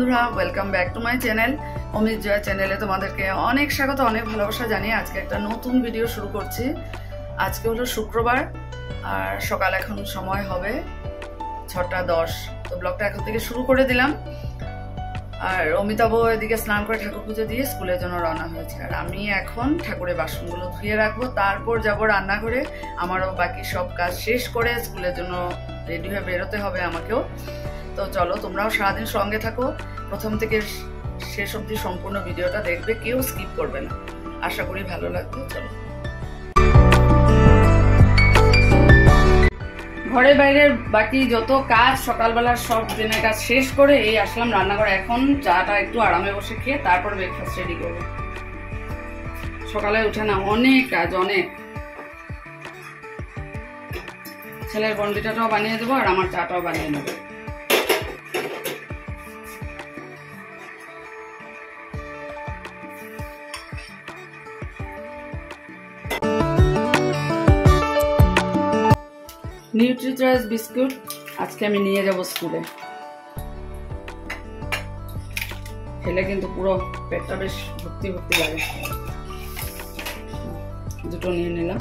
বন্ধুরা, welcome back to my channel Amit Jaya চ্যানেলে তোমাদেরকে অনেক স্বাগত, অনেক ভালোবাসা জানিয়ে আজকে একটা নতুন ভিডিও শুরু করছি। আজকে হলো শুক্রবার আর সকাল এখন সময় হবে 6:10। তো ব্লগটা এখন থেকে শুরু করে দিলাম। আর অমিতাভ এদিকে স্নান করে ঠাকুর পুজো দিয়ে স্কুলের জন্য রওনা হয়েছে, আর আমি এখন ঠাকুরের বাসনগুলো ধুয়ে রাখবো, তারপর যাব রান্নাঘরে। আমারও বাকি সব কাজ শেষ করে স্কুলের জন্য রেডি হয়ে বেরোতে হবে আমাকেও। তো চলো, তোমরাও সারাদিন সঙ্গে থাকো, প্রথম থেকে শেষ অবধি সম্পূর্ণ ভিডিওটা দেখবে, কেউ স্কিপ করবে না। আশা করি ভালো লাগবে। চলো, ঘরে বাইরের বাকি যত কাজ সকালবেলার সব দিনের কাজ শেষ করে এই আসলাম রান্নাঘরে। এখন চাটা একটু আরামে বসে খেয়ে তারপর ব্রেকফাস্ট রেডি করবো। সকালে উঠে না অনেক কাজ, অনেক। ছেলের বনবিটাটাও বানিয়ে দেবো আর আমার চাটাও বানিয়ে নেবো। নিউট্রিচয়েস বিস্কুট আজকে আমি নিয়ে যাব স্কুলে। খেলে কিন্তু পুরো পেটটা বেশ ভর্তি ভর্তি লাগে। দুটো নিয়ে নিলাম।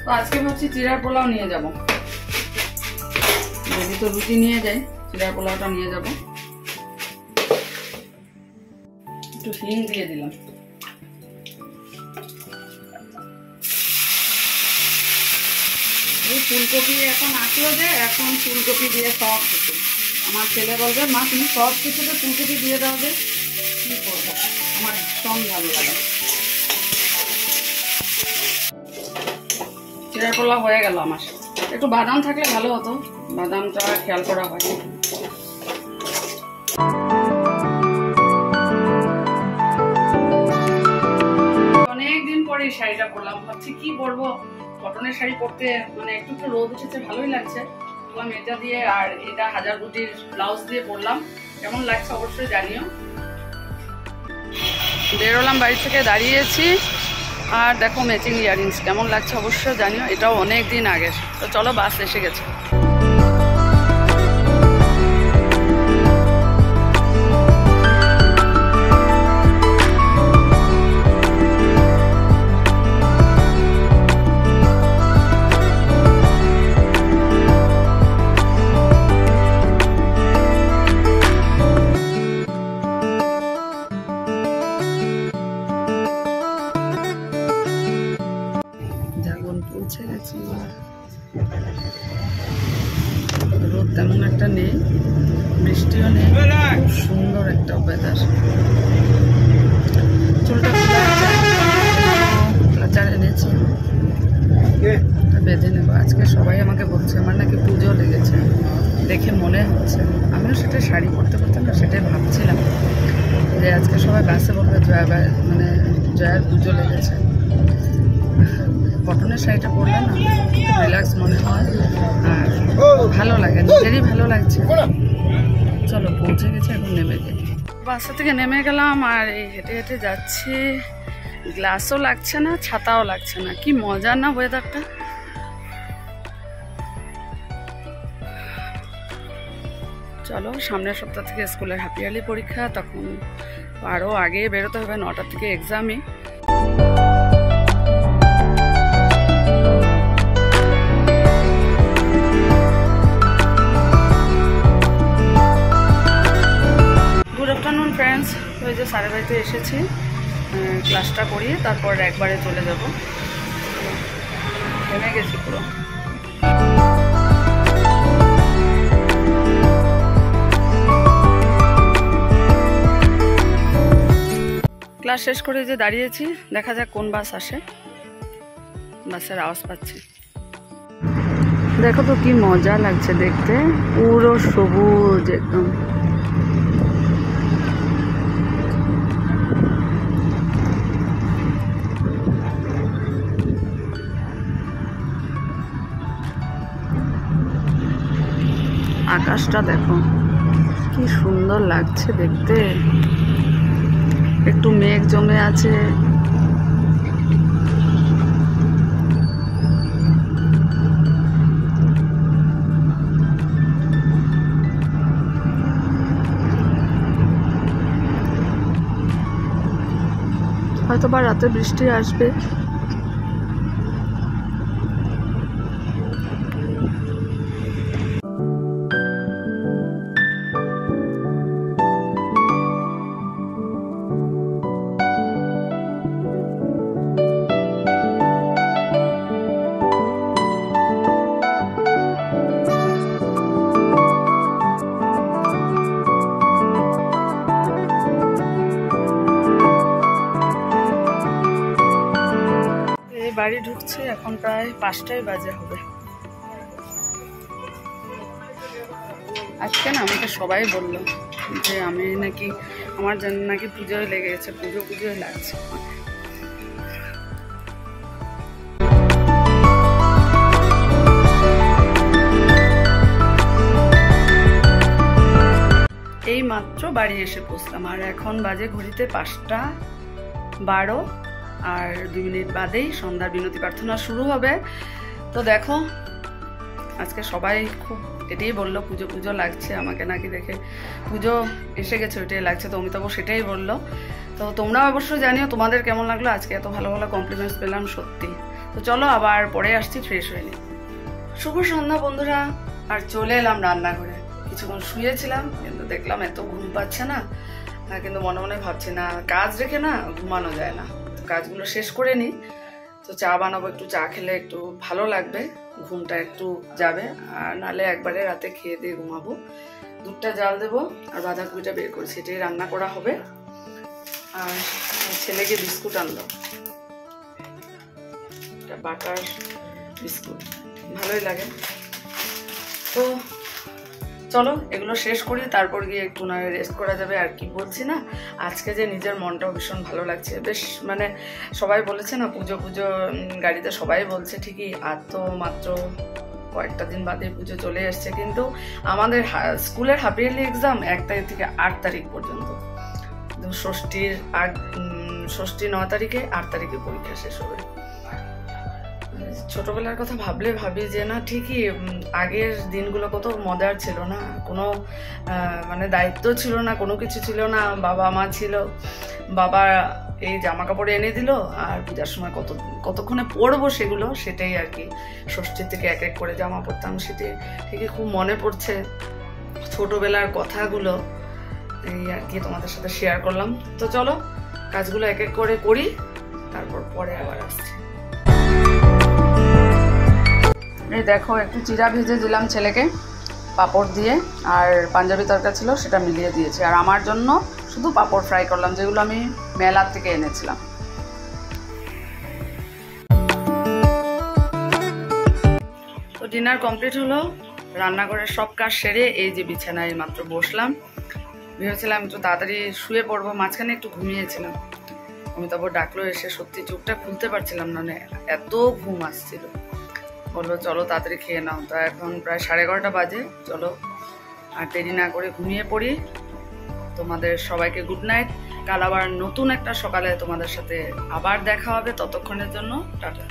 তো আজকে ভাবছি চিড়ার পোলাও নিয়ে যাব। যদি তো রুটি নিয়ে যাই, চিড়ার পোলাওটা নিয়ে যাব। একটু হিং দিয়ে দিলাম। এই ফুলকপি এখন আসলো যে, এখন ফুলকপি দিয়ে সব কিছু। আমার ছেলে বলবে, মা তুমি সব কিছুতে ফুলকপি দিয়ে দাও, যে কি করবো, আমার ভীষণ ভালো লাগে। চিড়ার পোলাও হয়ে গেল আমার। একটু বাদাম থাকলে ভালো হতো, বাদামটা খেয়াল করা হয়। অনেকদিন পরে এই শাড়িটা পরলাম, ভাবছি কি পরবো। কটনের শাড়ি পরতে মানে একটু একটু রোদ উঠেছে, ভালোই লাগছে। বললাম এটা দিয়ে, আর এটা হাজার বুটির ব্লাউজ দিয়ে পরলাম। কেমন লাগছে অবশ্যই জানিও। বেরোলাম বাড়ি থেকে, দাঁড়িয়েছি, আর দেখো ম্যাচিং ইয়ারিংস কেমন লাগছে অবশ্যই জানিও। এটাও অনেক দিন আগের। তো চলো, বাস এসে গেছে। পৌঁছে গেছি। রোদ তেমন একটা নেই, বৃষ্টিও নেই, খুব সুন্দর একটা ওয়েদার। চুলটা ক্লাচার এনেছি, বেঁধে নেবো। আজকে সবাই আমাকে বলছে আমার নাকি পুজো লেগেছে, দেখে মনে হচ্ছে। আমিও সেটা শাড়ি পরতে পরতে না সেটাই ভাবছিলাম যে আজকে সবাই বাসে বলবে মানে জয়ার পুজো লেগেছে। কটনের শাড়িটা পরলে না রিল্যাক্স মনে হয় আর ভালো লাগে, নিজেরই ভালো লাগছে। চলো, পৌঁছে গেছে, এখন নেমে যাই। বাসা থেকে নেমে গেলাম আর এই হেঁটে হেঁটে যাচ্ছি। গ্লাসও লাগছে না, ছাতাও লাগছে না। কি মজা না ওয়েদারটা। চলো, সামনের সপ্তাহ থেকে স্কুলের হাফ ইয়ারলি পরীক্ষা, তখন আরও আগে বেরোতে হবে। 9টার থেকে এক্সামই। Good afternoon friends. ওই যে সাড়ে বাড়িতে এসেছি, ক্লাসটা করিয়ে তারপর একবারে চলে যাব। থেমে গেছি পুরো। ক্লাস শেষ করে যে দাঁড়িয়েছি, দেখা যাক কোন বাস আসে। বাসের আওয়াজ পাচ্ছি। দেখো তো কি মজা লাগছে দেখতে, পুরো সবুজ একদম। আকাশটা দেখো কি সুন্দর লাগছে দেখতে। একটু মেঘ জমে আছে, হয়তো বা রাতে বৃষ্টি আসবে। বাড়ি ঢুকছে, এখন প্রায় 5টাই বাজে হবে। আজকে না আমাকে সবাই বললো যে আমি নাকি আমার জন্য নাকি পুজোয় লেগে গেছে, পুজোয় লাগছে। এই মাত্র বাড়ি এসে পৌঁছলাম, আর এখন বাজে ঘড়িতে 5টা 12 আর 2 মিনিট বাদেই সন্ধ্যার বিনতি প্রার্থনা শুরু হবে। তো দেখো আজকে সবাই খুব এটাই বললো পুজো লাগছে আমাকে নাকি দেখে, পুজো এসে গেছে ওইটাই লাগছে। তো অমিতাভ সেটাই বললো। তো তোমরাও অবশ্যই জানিও তোমাদের কেমন লাগলো। আজকে এত ভালো ভালো কমপ্লিমেন্টস পেলাম সত্যি। তো চলো আবার পরে আসছি, ফ্রেশ হয়ে নিই। শুভ সন্ধ্যা বন্ধুরা। আর চলে এলাম রান্নাঘরে। কিছুক্ষণ শুয়েছিলাম, কিন্তু দেখলাম এত ঘুম পাচ্ছে না, কিন্তু মনে মনে ভাবছি না কাজ রেখে না ঘুমানো যায় না। কাজগুলো শেষ করে নিই। তো চা বানাবো, একটু চা খেলে একটু ভালো লাগবে, ঘুমটা একটু যাবে। আর নালে একবারে রাতে খেয়ে দিয়ে ঘুমাবো। দুধটা জাল দেবো আর বাঁধাকপিটা বের করেছি, এটাই রান্না করা হবে। আর ছেলেকে বিস্কুট আনলো, এটা বাটার বিস্কুট, ভালোই লাগে। তো চলো এগুলো শেষ করি, তারপর গিয়ে একটু না রেস্ট করা যাবে। আর কি বলছি না, আজকে যে নিজের মনটাও ভীষণ ভালো লাগছে। বেশ মানে সবাই বলেছে না পুজো গাড়িতে সবাই বলছে ঠিকই, আর তো মাত্র কয়েকটা দিন বাদে পুজো চলে এসছে। কিন্তু আমাদের স্কুলের হাফ ইয়ারলি এক্সাম 1 তারিখ থেকে 8 তারিখ পর্যন্ত। ষষ্ঠী 9 তারিখে, 8 তারিখে পরীক্ষা শেষ হবে। ছোটবেলার কথা ভাবি যে না ঠিকই আগের দিনগুলো কত মজার ছিল না, কোনো মানে দায়িত্ব ছিল না, কোনো কিছু ছিল না। বাবা মা ছিল, বাবা এই জামা কাপড় এনে দিল, আর পূজার সময় কতক্ষণে পরবো সেটাই আর কি। ষষ্ঠীর থেকে এক করে জামা পরতাম, সেটাই ঠিকই খুব মনে পড়ছে ছোটবেলার কথাগুলো। এই আর কি তোমাদের সাথে শেয়ার করলাম। তো চলো কাজগুলো এক করে করি, তারপর পরে আবার আসছি। এই দেখো একটু চিরা ভেজে দিলাম ছেলেকে পাঁপড় দিয়ে, আর পাঞ্জাবি তরকা ছিল সেটা মিলিয়ে দিয়েছি। আর আমার জন্য শুধু পাঁপড় ফ্রাই করলাম, যেগুলো আমি মেলার থেকে এনেছিলাম। তো ডিনার কমপ্লিট হলো, রান্নাঘরের সব কাজ সেরে এই যে বিছানায় মাত্র বসলাম। ভেবেছিলাম একটু তাড়াতাড়ি শুয়ে পড়বো, মাঝখানে একটু ঘুমিয়েছিলাম। অমিতাভ ডাকলো এসে, সত্যি চোখটা খুলতে পারছিলাম না, এত ঘুম আসছিল। বললো চলো তাড়াতাড়ি খেয়ে নাও। তো এখন প্রায় 11:30 বাজে, চলো আর দেরি না করে ঘুমিয়ে পড়ি। তোমাদের সবাইকে গুড নাইট। কাল আবার নতুন একটা সকালে তোমাদের সাথে আবার দেখা হবে, ততক্ষণের জন্য টাটা।